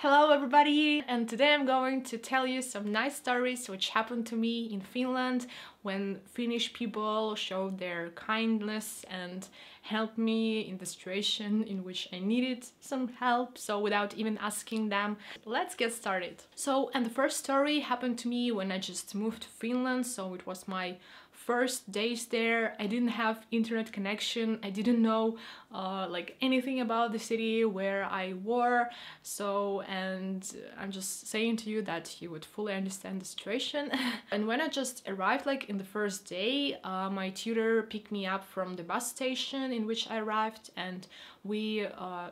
Hello everybody, and today I'm going to tell you some nice stories which happened to me in Finland when Finnish people showed their kindness and helped me in the situation in which I needed some help, so without even asking them. Let's get started. And the first story happened to me when I just moved to Finland, so it was my first days there. I didn't have internet connection. I didn't know like anything about the city where I were. And I'm just saying to you that you would fully understand the situation. And when I just arrived, like in the first day, my tutor picked me up from the bus station in which I arrived, and we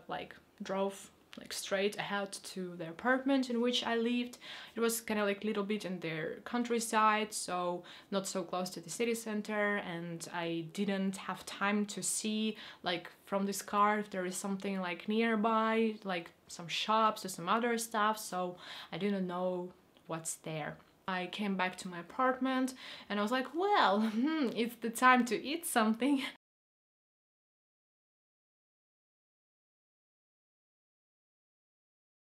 like drove like straight ahead to the apartment in which I lived. It was kind of like a little bit in their countryside, so not so close to the city center, and I didn't have time to see like from this car if there is something like nearby, like some shops or some other stuff, so I didn't know what's there. I came back to my apartment and I was like, well, it's the time to eat something.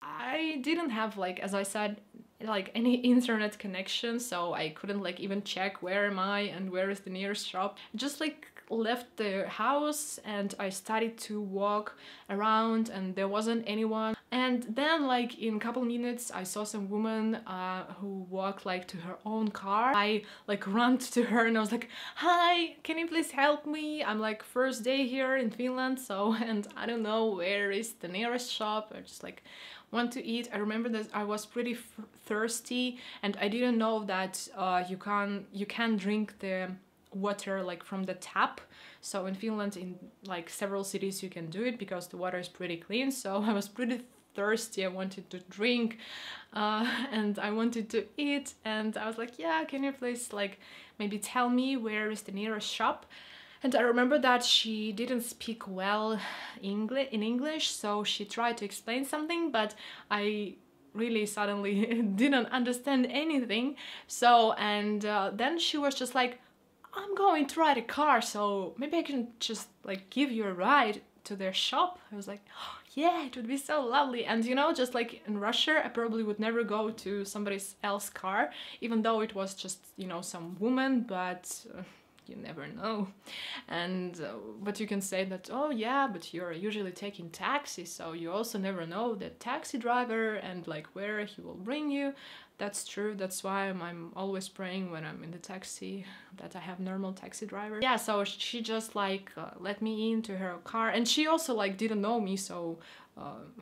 I didn't have, like, as I said, like any internet connection, so I couldn't like even check where am I and where is the nearest shop. Just like left the house and I started to walk around and there wasn't anyone. And then like in a couple minutes I saw some woman who walked like to her own car. I like ran to her and I was like, hi, can you please help me? I'm like first day here in Finland, so, and I don't know where is the nearest shop. I just like want to eat. I remember that I was pretty thirsty and I didn't know that you can drink the water like from the tap. So in Finland, in like several cities, you can do it because the water is pretty clean. So I was pretty thirsty. I wanted to drink and I wanted to eat, and I was like, yeah, can you please like maybe tell me where is the nearest shop? And I remember that she didn't speak well in English, so she tried to explain something, but I really suddenly didn't understand anything. Then she was just like, I'm going to ride a car, so maybe I can just like give you a ride to their shop. I was like, oh, yeah, it would be so lovely. And you know, just like in Russia, I probably would never go to somebody else's car, even though it was just, you know, some woman, but you never know. And but you can say that, oh yeah, but you're usually taking taxi, so you also never know the taxi driver and like where he will bring you. That's true. That's why I'm always praying when I'm in the taxi that I have normal taxi driver. Yeah, so she just like let me into her car, and she also like didn't know me, so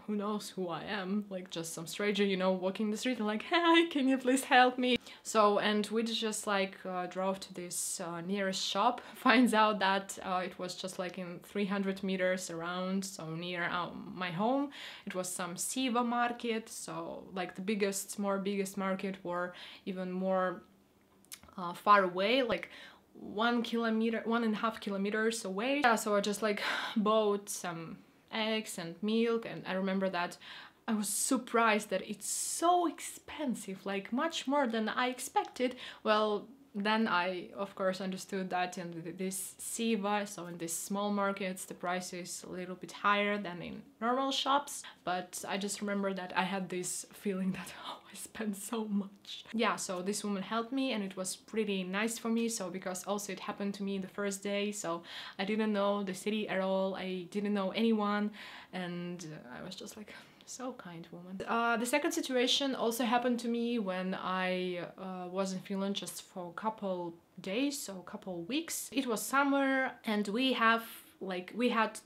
who knows who I am, like just some stranger, you know, walking the street and like, hi, can you please help me? So, and we just like drove to this nearest shop, finds out that it was just like in 300 meters around, so near my home. It was some Siva market, so like the biggest market, were even more far away, like 1.5 kilometers away. Yeah, so I just like bought some eggs and milk, and I remember that I was surprised that it's so expensive, like much more than I expected. Well, then I of course understood that in this Siva, so in these small markets, the price is a little bit higher than in normal shops. But I just remember that I had this feeling that, oh, I spent so much. Yeah, so this woman helped me and it was pretty nice for me. So because also it happened to me the first day, so I didn't know the city at all, I didn't know anyone, and I was just like, so kind woman. The second situation also happened to me when I was in Finland just for a couple days, so a couple weeks. It was summer and we had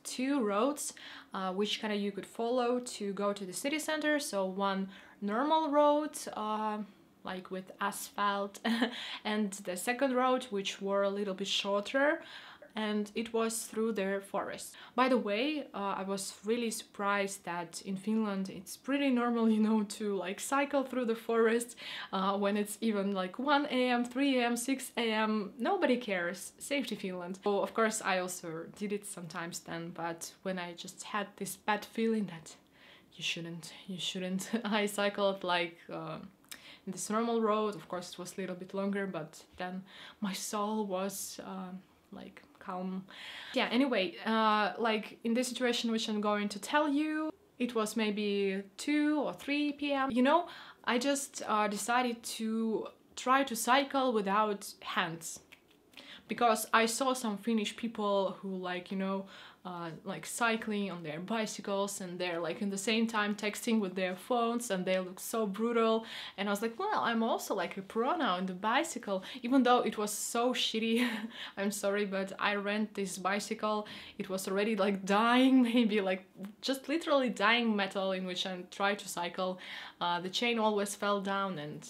two roads which kind of you could follow to go to the city center. So one normal road like with asphalt and the second road which were a little bit shorter, and it was through the forest. By the way, I was really surprised that in Finland it's pretty normal, you know, to like cycle through the forest when it's even like 1 a.m, 3 a.m, 6 a.m. Nobody cares. Safety Finland. So of course I also did it sometimes then, but when I just had this bad feeling that you shouldn't, I cycled like in this normal road. Of course it was a little bit longer, but then my soul was like calm. Yeah, anyway, like in this situation which I'm going to tell you, It was maybe 2 or 3 p.m. You know, I just decided to try to cycle without hands, because I saw some Finnish people who like, you know, like cycling on their bicycles, and they're like in the same time texting with their phones, and they look so brutal. And I was like, well, I'm also like a pro now in the bicycle, even though it was so shitty. I'm sorry, but I rent this bicycle. It was already like dying, maybe like just literally dying metal in which I tried to cycle. The chain always fell down, and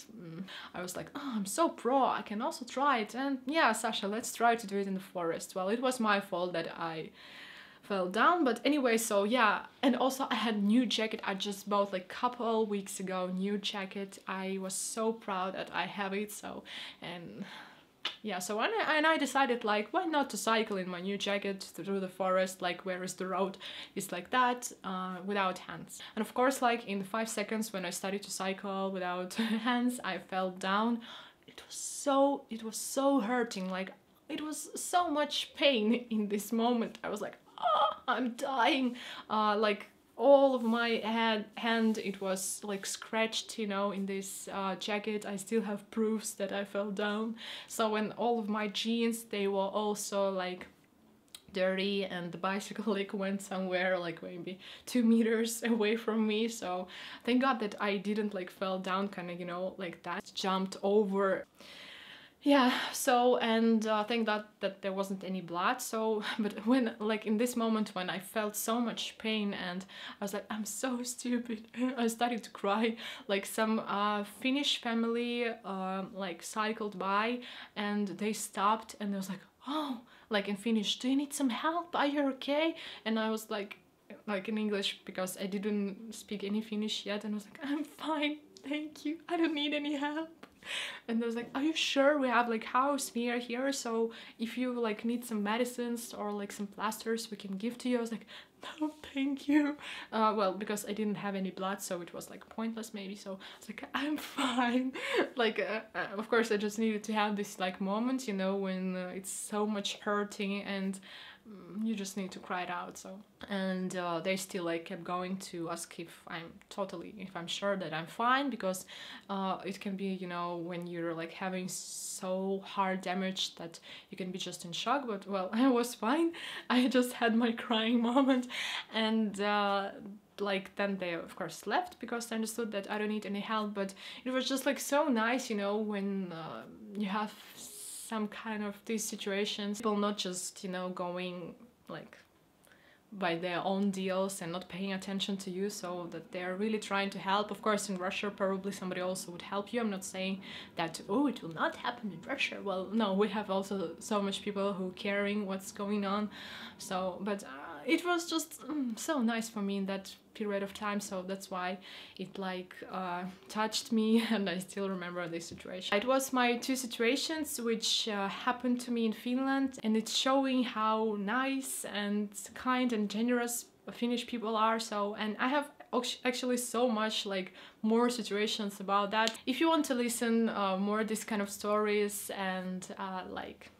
I was like, oh, I'm so pro, I can also try it. And yeah, Sasha, let's try to do it in the forest. Well, it was my fault that I fell down, but anyway, so yeah. And also I had new jacket. I just bought like couple weeks ago, new jacket. I was so proud that I have it. So, and yeah, so I decided like, why not to cycle in my new jacket through the forest, like where is the road, it's like that, without hands. And of course, like in the 5 seconds when I started to cycle without hands, I fell down. It was so hurting, like it was so much pain in this moment. I was like, oh, I'm dying. Like all of my hand, it was like scratched, you know, in this jacket. I still have proofs that I fell down. So when all of my jeans, they were also like dirty, and the bicycle like went somewhere like maybe 2 meters away from me. So thank God that I didn't like fell down, kind of, you know, like that, jumped over. Yeah, so, and thank God that there wasn't any blood. So, but when, like in this moment when I felt so much pain, and I was like, I'm so stupid, I started to cry. Like some Finnish family like cycled by, and they stopped, and they was like, oh, like in Finnish, do you need some help? Are you okay? And I was like in English, because I didn't speak any Finnish yet, and I was like, I'm fine, thank you, I don't need any help. And I was like, are you sure? We have like house near here, so if you like need some medicines or like some plasters, we can give to you. I was like, no, thank you. Well, because I didn't have any blood, so it was like pointless maybe. So I was like, I'm fine. Like, of course, I just needed to have this like moment, you know, when it's so much hurting, and you just need to cry it out. So, and they still like kept going to ask if I'm sure that I'm fine, because it can be, you know, when you're like having so hard damage that you can be just in shock. But well, I was fine. I just had my crying moment, and like then they of course left, because they understood that I don't need any help. But it was just like so nice, you know, when you have some kind of these situations, people not just, you know, going like by their own deals and not paying attention to you, so that they're really trying to help. Of course, in Russia probably somebody also would help you. I'm not saying that, oh, it will not happen in Russia. Well, no, we have also so much people who caring what's going on. So, but it was just so nice for me in that period of time, so that's why it like touched me, and I still remember this situation. It was my 2 situations which happened to me in Finland, and it's showing how nice and kind and generous Finnish people are. So, and I have actually so much like more situations about that. If you want to listen more this kind of stories, and like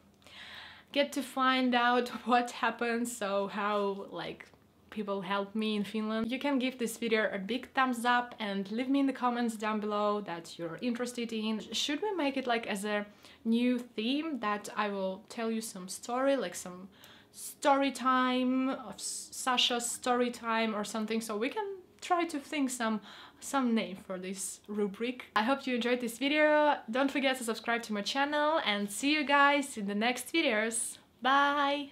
get to find out what happens, so how like people help me in Finland, you can give this video a big thumbs up and leave me in the comments down below that you're interested in. Should we make it like as a new theme, that I will tell you some story, like some story time of Sasha's story time or something, so we can try to think some name for this rubric. I hope you enjoyed this video. Don't forget to subscribe to my channel, and see you guys in the next videos. Bye!